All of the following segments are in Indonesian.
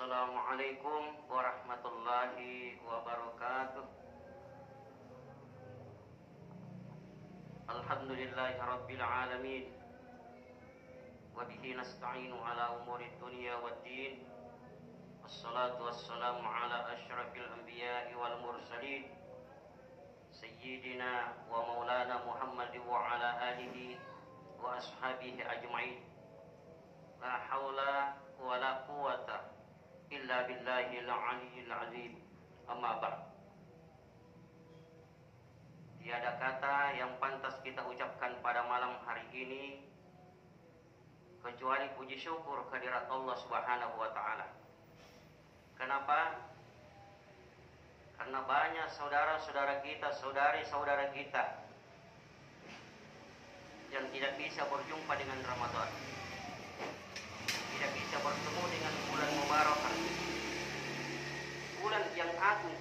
Assalamualaikum warahmatullahi wabarakatuh. Alhamdulillahi rabbil alamin. Wa bihi nasta'inu ala umuri dunya waddin. Wassalatu wassalamu ala asyrafil anbiya'i wal mursalin, Sayyidina wa maulana Muhammad wa ala alihi wa ashabihi ajma'in. La hawla wa la quwata illa billahil aliyyil azim. Amma ba'd. Tiada kata yang pantas kita ucapkan pada malam hari ini kecuali puji syukur kehadirat Allah Subhanahu wa taala. Kenapa? Karena banyak saudara-saudara kita, saudari-saudara kita yang tidak bisa berjumpa dengan Ramadan, tidak bisa bertemu dengan bulan Mubarakah, bulan yang agung,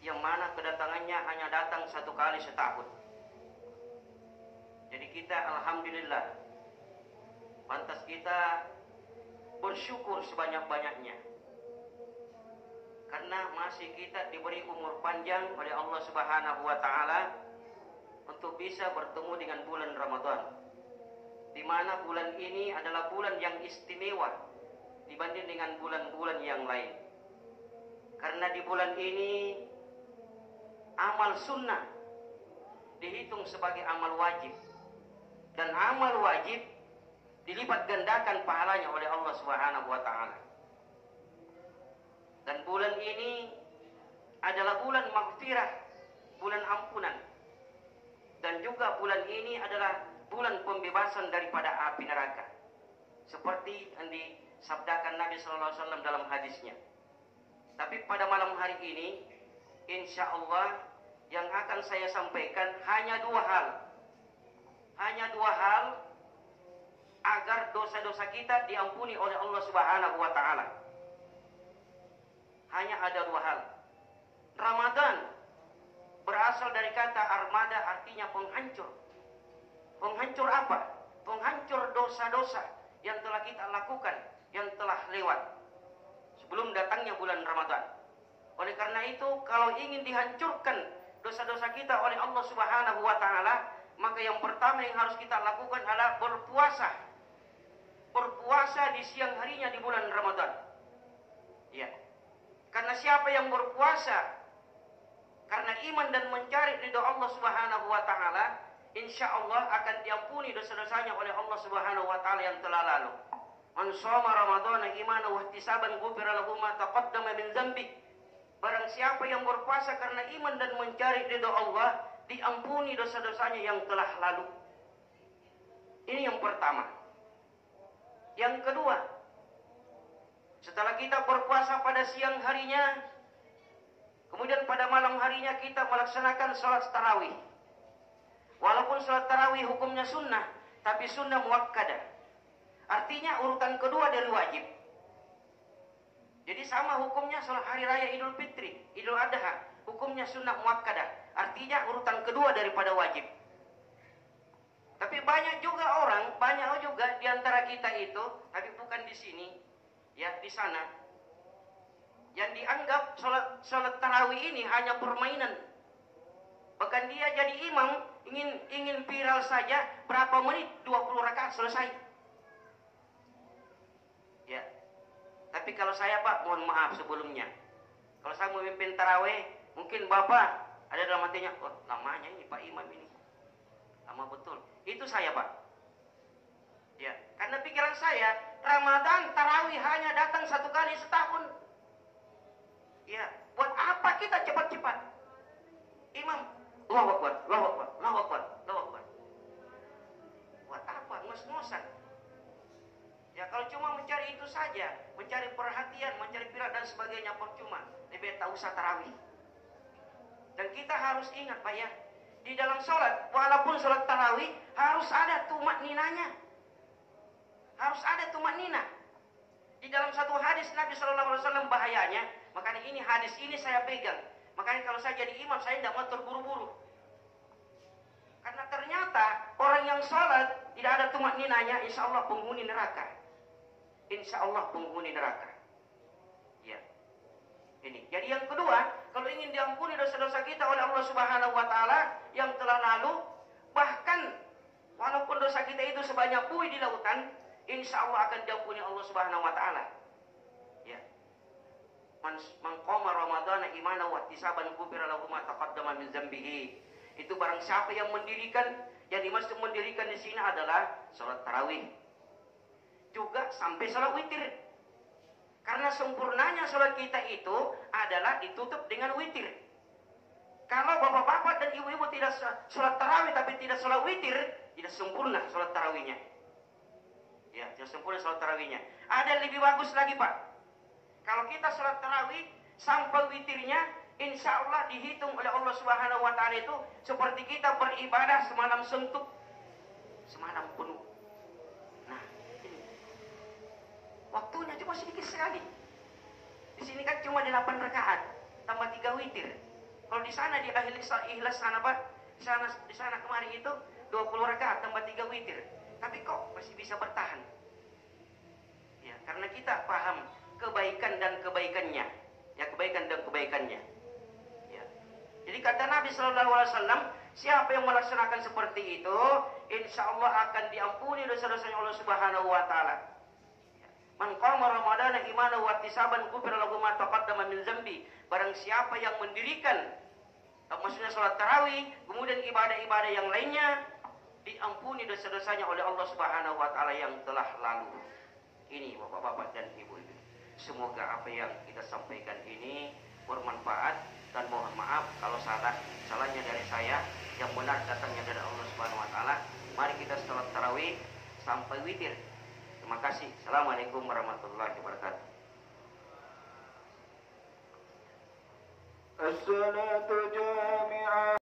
yang mana kedatangannya hanya datang satu kali setahun. Jadi kita alhamdulillah pantas kita bersyukur sebanyak-banyaknya, karena masih kita diberi umur panjang oleh Allah Subhanahu wa taala untuk bisa bertemu dengan bulan Ramadan, di mana bulan ini adalah bulan yang istimewa dibanding dengan bulan-bulan yang lain. Karena di bulan ini amal sunnah dihitung sebagai amal wajib, dan amal wajib dilipat gandakan pahalanya oleh Allah Subhanahu wa taala. Dan bulan ini adalah bulan maghfirah, bulan ampunan. Dan juga bulan ini adalah bulan pembebasan daripada api neraka, seperti yang disabdakan Nabi sallallahu alaihi wasallam dalam hadisnya. Tapi pada malam hari ini, insya Allah yang akan saya sampaikan hanya dua hal. Hanya dua hal agar dosa-dosa kita diampuni oleh Allah Subhanahu wa taala. Hanya ada dua hal. Ramadan berasal dari kata armada, artinya penghancur. Penghancur apa? Penghancur dosa-dosa yang telah kita lakukan, yang telah lewat sebelum datangnya bulan Ramadan. Oleh karena itu, kalau ingin dihancurkan dosa-dosa kita oleh Allah Subhanahu wa taala, maka yang pertama yang harus kita lakukan adalah berpuasa. Berpuasa di siang harinya di bulan Ramadan. Ya. Karena siapa yang berpuasa karena iman dan mencari ridha Allah Subhanahu wa taala, insya Allah akan diampuni dosa-dosanya oleh Allah Subhanahu wa taala yang telah lalu. Man shoma ramadhana imanan wa ihtisaban ghufira lahu ma taqaddama min dzambi. Barang siapa yang berpuasa karena iman dan mencari ridha Allah, diampuni dosa-dosanya yang telah lalu. Ini yang pertama. Yang kedua, setelah kita berpuasa pada siang harinya, kemudian pada malam harinya kita melaksanakan sholat tarawih. Walaupun sholat tarawih hukumnya sunnah, tapi sunnah muakkadah. Artinya urutan kedua dari wajib. Jadi sama hukumnya sholat hari raya Idul Fitri, Idul Adha, hukumnya sunnah muakkadah. Artinya urutan kedua daripada wajib. Tapi banyak juga di antara kita itu, tapi bukan di sini, ya di sana, yang dianggap sholat tarawih ini hanya permainan. Bahkan dia jadi imam, ingin viral saja, berapa menit, 20 rakaat selesai. Ya. Tapi kalau saya Pak, mohon maaf sebelumnya, kalau saya memimpin tarawih, mungkin Bapak ada dalam hatinya, oh lamanya ini Pak Imam ini, lama betul. Itu saya Pak. Ya, karena pikiran saya, Ramadan tarawih hanya datang satu kali setahun. Ya, buat apa kita cepat-cepat? Imam, Allahu Akbar, Allahu Akbar, Allahu Akbar, Allahu Akbar. Buat apa? Ngos-ngosan. Ya, kalau cuma mencari itu saja, mencari perhatian, mencari viral dan sebagainya, percuma. Lebih tak usah tarawih. Dan kita harus ingat Pak ya, di dalam sholat, walaupun sholat tarawih, harus ada tumak ninanya. Harus ada tumak nina. Di dalam satu hadis Nabi SAW bahayanya, makanya ini hadis ini saya pegang. Makanya kalau saya jadi imam, saya tidak mau terburu-buru. Karena ternyata orang yang sholat tidak ada tumak ninanya, insya Allah penghuni neraka. insya Allah penghuni neraka. Ya. Ini. Jadi yang kedua, kalau ingin diampuni dosa-dosa kita oleh Allah Subhanahu wa taala yang telah lalu, bahkan walaupun dosa kita itu sebanyak buih di lautan, insya Allah akan diampuni Allah Subhanahu wa taala. Ya. Man qama ramadhana imanan wa ihtisaban ghufira lahu ma taqaddama min dzambihi. Itu barang siapa yang mendirikan, yang dimaksud mendirikan di sini adalah salat tarawih. Juga sampai salat witir. Karena sempurnanya salat kita itu adalah ditutup dengan witir. Kalau bapak-bapak dan ibu-ibu tidak salat tarawih tapi tidak salat witir, tidak sempurna salat tarawihnya. Ya, tidak sempurna salat tarawihnya. Ada yang lebih bagus lagi, Pak. Kalau kita sholat tarawih sampai witirnya, insya Allah dihitung oleh Allah Subhanahu wa taala itu seperti kita beribadah semalam suntuk, semalam penuh. Nah, ini waktunya cuma sedikit sekali. Di sini kan cuma 8 rakaat tambah 3 witir. Kalau di sana di ikhlas sana Pak, di sana kemarin itu 20 rakaat tambah 3 witir. Tapi kok masih bisa bertahan? Ya, karena kita paham kebaikan dan kebaikannya, ya, kebaikan dan kebaikannya. Ya. Jadi kata Nabi Shallallahu Alaihi Wasallam, siapa yang melaksanakan seperti itu, insya Allah akan diampuni dosa-dosanya Allah Subhanahu Wa Taala. Man qama ramadhana imanan wa ihtisaban ghufira lahu ma taqaddama min dzambi. Barang siapa yang mendirikan, maksudnya salat tarawih, kemudian ibadah-ibadah yang lainnya, diampuni dosa-dosanya oleh Allah Subhanahu Wa Taala yang telah lalu. Ini bapak-bapak dan ibu-ibu. Semoga apa yang kita sampaikan ini bermanfaat, dan mohon maaf kalau salahnya dari saya, yang benar datangnya dari Allah Subhanahu wa taala. Mari kita salat tarawih sampai witir. Terima kasih. Assalamualaikum warahmatullahi wabarakatuh. As-salatu jami'ah.